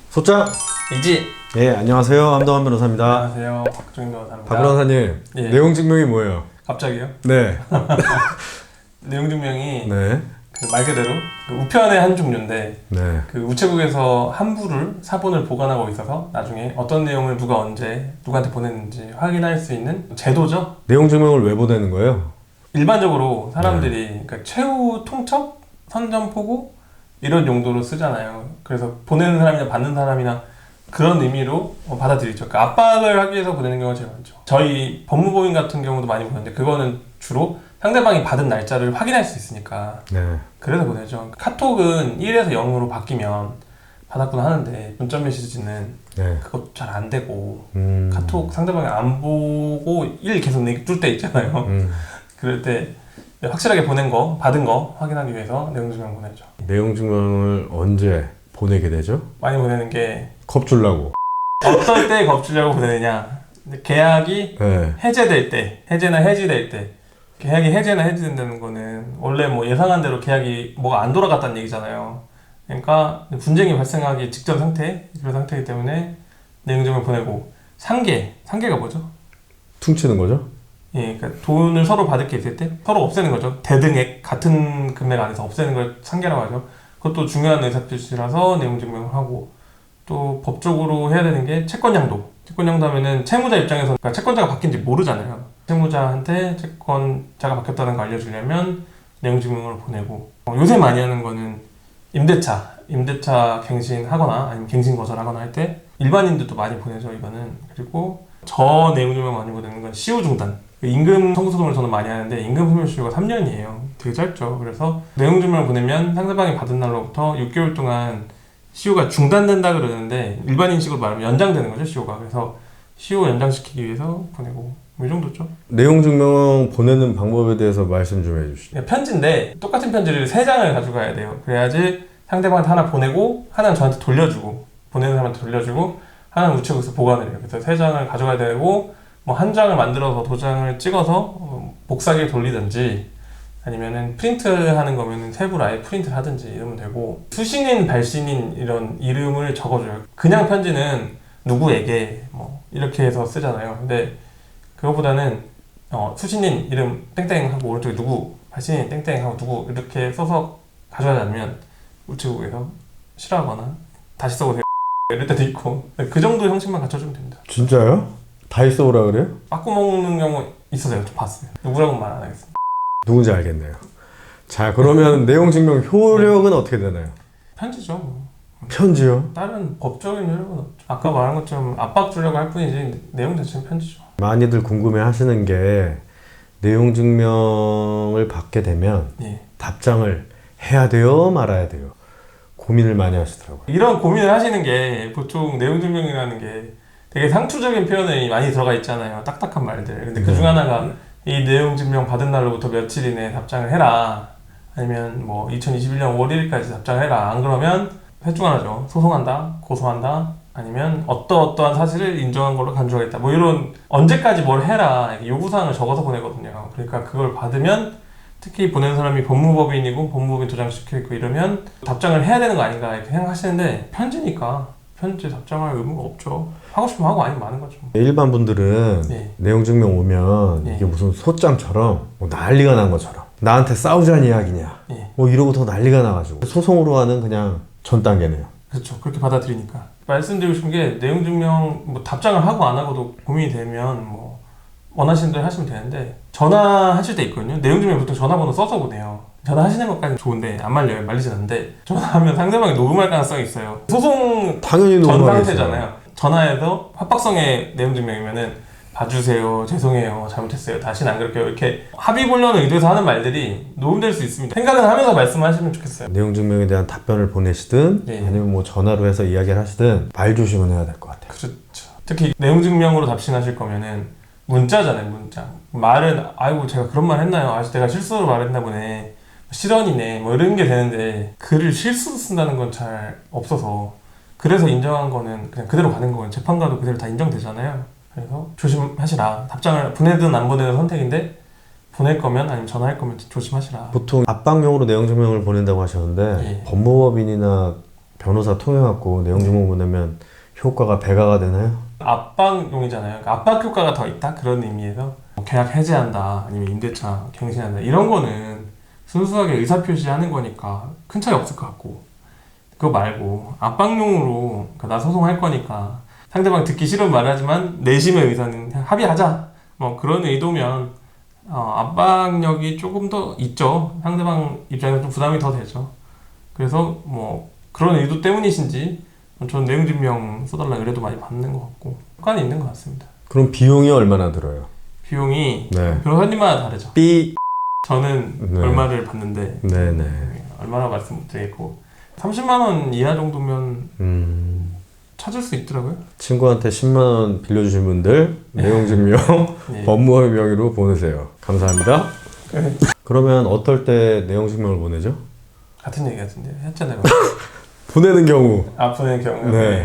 소장! 이지! 예, 안녕하세요. 함동환 변호사입니다. 안녕하세요. 박종인 변호사입니다. 박 변호사님, 예. 내용 증명이 뭐예요? 갑자기요? 네. 내용 증명이 네. 말 그대로 우편의 한 종류인데 네. 우체국에서 한부를 사본을 보관하고 있어서 나중에 어떤 내용을 누가 언제 누구한테 보냈는지 확인할 수 있는 제도죠. 내용 증명을 왜 보내는 거예요? 일반적으로 사람들이 그러니까 최후 통첩, 선점포고 이런 용도로 쓰잖아요. 그래서 보내는 사람이나 받는 사람이나 그런 의미로 받아들이죠. 그러니까 압박을 하기 위해서 보내는 경우가 제일 많죠. 저희 법무법인 같은 경우도 많이 보내는데 그거는 주로 상대방이 받은 날짜를 확인할 수 있으니까 네. 그래서 보내죠. 카톡은 1에서 0으로 바뀌면 받았구나 하는데 문자 메시지는 네. 그것도 잘 안 되고 카톡 상대방이 안 보고 1 계속 내줄 때 있잖아요. 그럴 때 확실하게 보낸 거, 받은 거 확인하기 위해서 내용 증명 보내죠. 내용 증명을 언제 보내게 되죠? 많이 보내는 게 겁주려고. 어떨 때 겁주려고 보내느냐. 계약이 네. 해제될 때, 해제나 해지될 때. 계약이 해제나 해지된다는 거는 원래 뭐 예상한 대로 계약이 뭐가 안 돌아갔다는 얘기잖아요. 그러니까 분쟁이 발생하기 직전 상태, 그런 상태이기 때문에 내용 증명 보내고 상계가 뭐죠? 퉁치는 거죠? 예, 그러니까 돈을 서로 받을 게 있을 때 서로 없애는 거죠. 대등액 같은 금액 안에서 없애는 걸 상계라고 하죠. 그것도 중요한 의사표시라서 내용 증명을 하고 또 법적으로 해야 되는 게 채권양도. 채권양도 하면은 채무자 입장에서 그러니까 채권자가 바뀐지 모르잖아요. 채무자한테 채권자가 바뀌었다는 걸 알려주려면 내용 증명을 보내고 요새 많이 하는 거는 임대차 갱신하거나 아니면 갱신 거절하거나 할 때 일반인들도 많이 보내죠. 이거는. 그리고 저 내용 증명 많이 보내는 건 시효 중단. 임금 청구 소송을 저는 많이 하는데 임금 소멸시효가 3년이에요. 되게 짧죠. 그래서 내용 증명을 보내면 상대방이 받은 날로부터 6개월 동안 시효가 중단된다 그러는데 일반인식으로 말하면 연장되는 거죠. 시효가. 그래서 시효 연장시키기 위해서 보내고 뭐 이 정도죠. 내용 증명 보내는 방법에 대해서 말씀 좀 해주시죠. 편지인데 똑같은 편지를 3장을 가져가야 돼요. 그래야지 상대방한테 하나 보내고 하나는 저한테 돌려주고 보내는 사람한테 돌려주고 하나는 우체국에서 보관을 해요. 그래서 3장을 가져가야 되고 뭐 한 장을 만들어서 도장을 찍어서 복사기에 돌리든지 아니면은 프린트하는 거면은 탭으로 아예 프린트를 하든지 이러면 되고 수신인, 발신인 이런 이름을 적어줘요. 그냥 편지는 누구에게 뭐 이렇게 해서 쓰잖아요. 근데 그거보다는 수신인 이름 땡땡 하고 오른쪽에 누구, 발신인 땡땡 하고 누구 이렇게 써서 가져가지 않으면 우체국에서 싫어하거나 다시 써보세요 이럴 때도 있고 그 정도 형식만 갖춰주면 됩니다. 진짜요? 다 있어오라 그래요? 빠꾸 먹는 경우 있어서요. 좀 봤어요. 누구라고는 말 안 하겠습니다. 누군지 알겠네요. 자, 그러면 내용 증명 효력은 어떻게 되나요? 편지죠. 뭐. 편지요? 다른 법적인 효력은 없죠. 아까 말한 것처럼 압박 주려고 할 뿐이지 내용 자체는 편지죠. 많이들 궁금해 하시는 게 내용 증명을 받게 되면 예. 답장을 해야 돼요? 말아야 돼요? 고민을 많이 하시더라고요. 이런 고민을 하시는 게 보통 내용 증명이라는 게 되게 상투적인 표현이 많이 들어가 있잖아요. 딱딱한 말들. 근데 그 중 하나가 이 내용 증명 받은 날로부터 며칠 이내에 답장을 해라. 아니면 뭐 2021년 5월 1일까지 답장을 해라. 안 그러면 셋 중 하나죠. 소송한다, 고소한다, 아니면 어떠한 사실을 인정한 걸로 간주하겠다. 뭐 이런 언제까지 뭘 해라 요구사항을 적어서 보내거든요. 그러니까 그걸 받으면 특히 보낸 사람이 법무법인이고 법무법인 도장시켜있고 이러면 답장을 해야 되는 거 아닌가 이렇게 생각하시는데 편지니까 편지 답장할 의무가 없죠. 하고 싶으면 하고 아니면 마는 거죠. 일반 분들은 예. 내용 증명 오면 예. 이게 무슨 소장처럼 뭐 난리가 난 것처럼 나한테 싸우자는 이야기냐 예. 뭐 이러고 더 난리가 나가지고 소송으로 하는 그냥 전 단계네요. 그렇죠. 그렇게 받아들이니까. 말씀드리고 싶은 게 내용 증명 뭐 답장을 하고 안 하고도 고민이 되면 뭐 원하시는 대로 하시면 되는데 전화하실 때 있거든요. 내용 증명 보통 전화번호 써서 보내요. 전화하시는 것까지는 좋은데 안 말려요. 말리진 않는데 전화하면 상대방이 녹음할 가능성이 있어요. 소송 당연히 전 녹음하겠어요. 상태잖아요. 전화해서 합박성의 내용 증명이면은 봐주세요, 죄송해요, 잘못했어요, 다시는 안 그럴게요 이렇게 합의 보려는 의도에서 하는 말들이 녹음될 수 있습니다. 생각은 하면서 말씀하시면 좋겠어요. 내용 증명에 대한 답변을 보내시든 예. 아니면 뭐 전화로 해서 이야기를 하시든 말 조심은 해야 될 것 같아요. 그렇죠. 특히 내용 증명으로 답신하실 거면은 문자잖아요. 문자. 말은 아이고 제가 그런 말 했나요? 아직 내가 실수로 말했나 보네. 실언이네. 뭐 이런 게 되는데 글을 실수로 쓴다는 건 잘 없어서 그래서 인정한 거는 그냥 그대로 가는 거예요. 재판 가도 그대로 다 인정되잖아요. 그래서 조심하시라. 답장을 보내든 안 보내든 선택인데 보낼 거면 아니면 전화할 거면 조심하시라. 보통 압박용으로 내용 증명을 보낸다고 하셨는데 예. 법무법인이나 변호사 통해갖고 내용 증명 보내면 효과가 배가가 되나요? 압박용이잖아요. 그러니까 압박 효과가 더 있다 그런 의미에서 뭐 계약 해지한다 아니면 임대차 갱신한다 이런 거는 순수하게 의사표시하는 거니까 큰 차이 없을 것 같고, 그거 말고 압박용으로 그러니까 나 소송할 거니까 상대방 듣기 싫은 말하지만 내심의 의사는 그냥 합의하자 뭐 그런 의도면 압박력이 조금 더 있죠. 상대방 입장에서 좀 부담이 더 되죠. 그래서 뭐 그런 의도 때문이신지 전 내용 증명 써달라 의뢰도 많이 받는 것 같고 효과는 있는 것 같습니다. 그럼 비용이 얼마나 들어요? 비용이 네. 변호사님마다 다르죠. 삐. 저는 네. 얼마를 받는데 네네. 얼마나 말씀 못 드리고 30만 원 이하 정도면 찾을 수 있더라고요. 친구한테 10만 원 빌려주신 분들 내용 증명 네. 법무의 명의로 보내세요. 감사합니다. 그러면 어떨 때 내용 증명을 보내죠? 같은 얘기 같은데 했잖아요. 보내는 경우. 아프는 경우 네.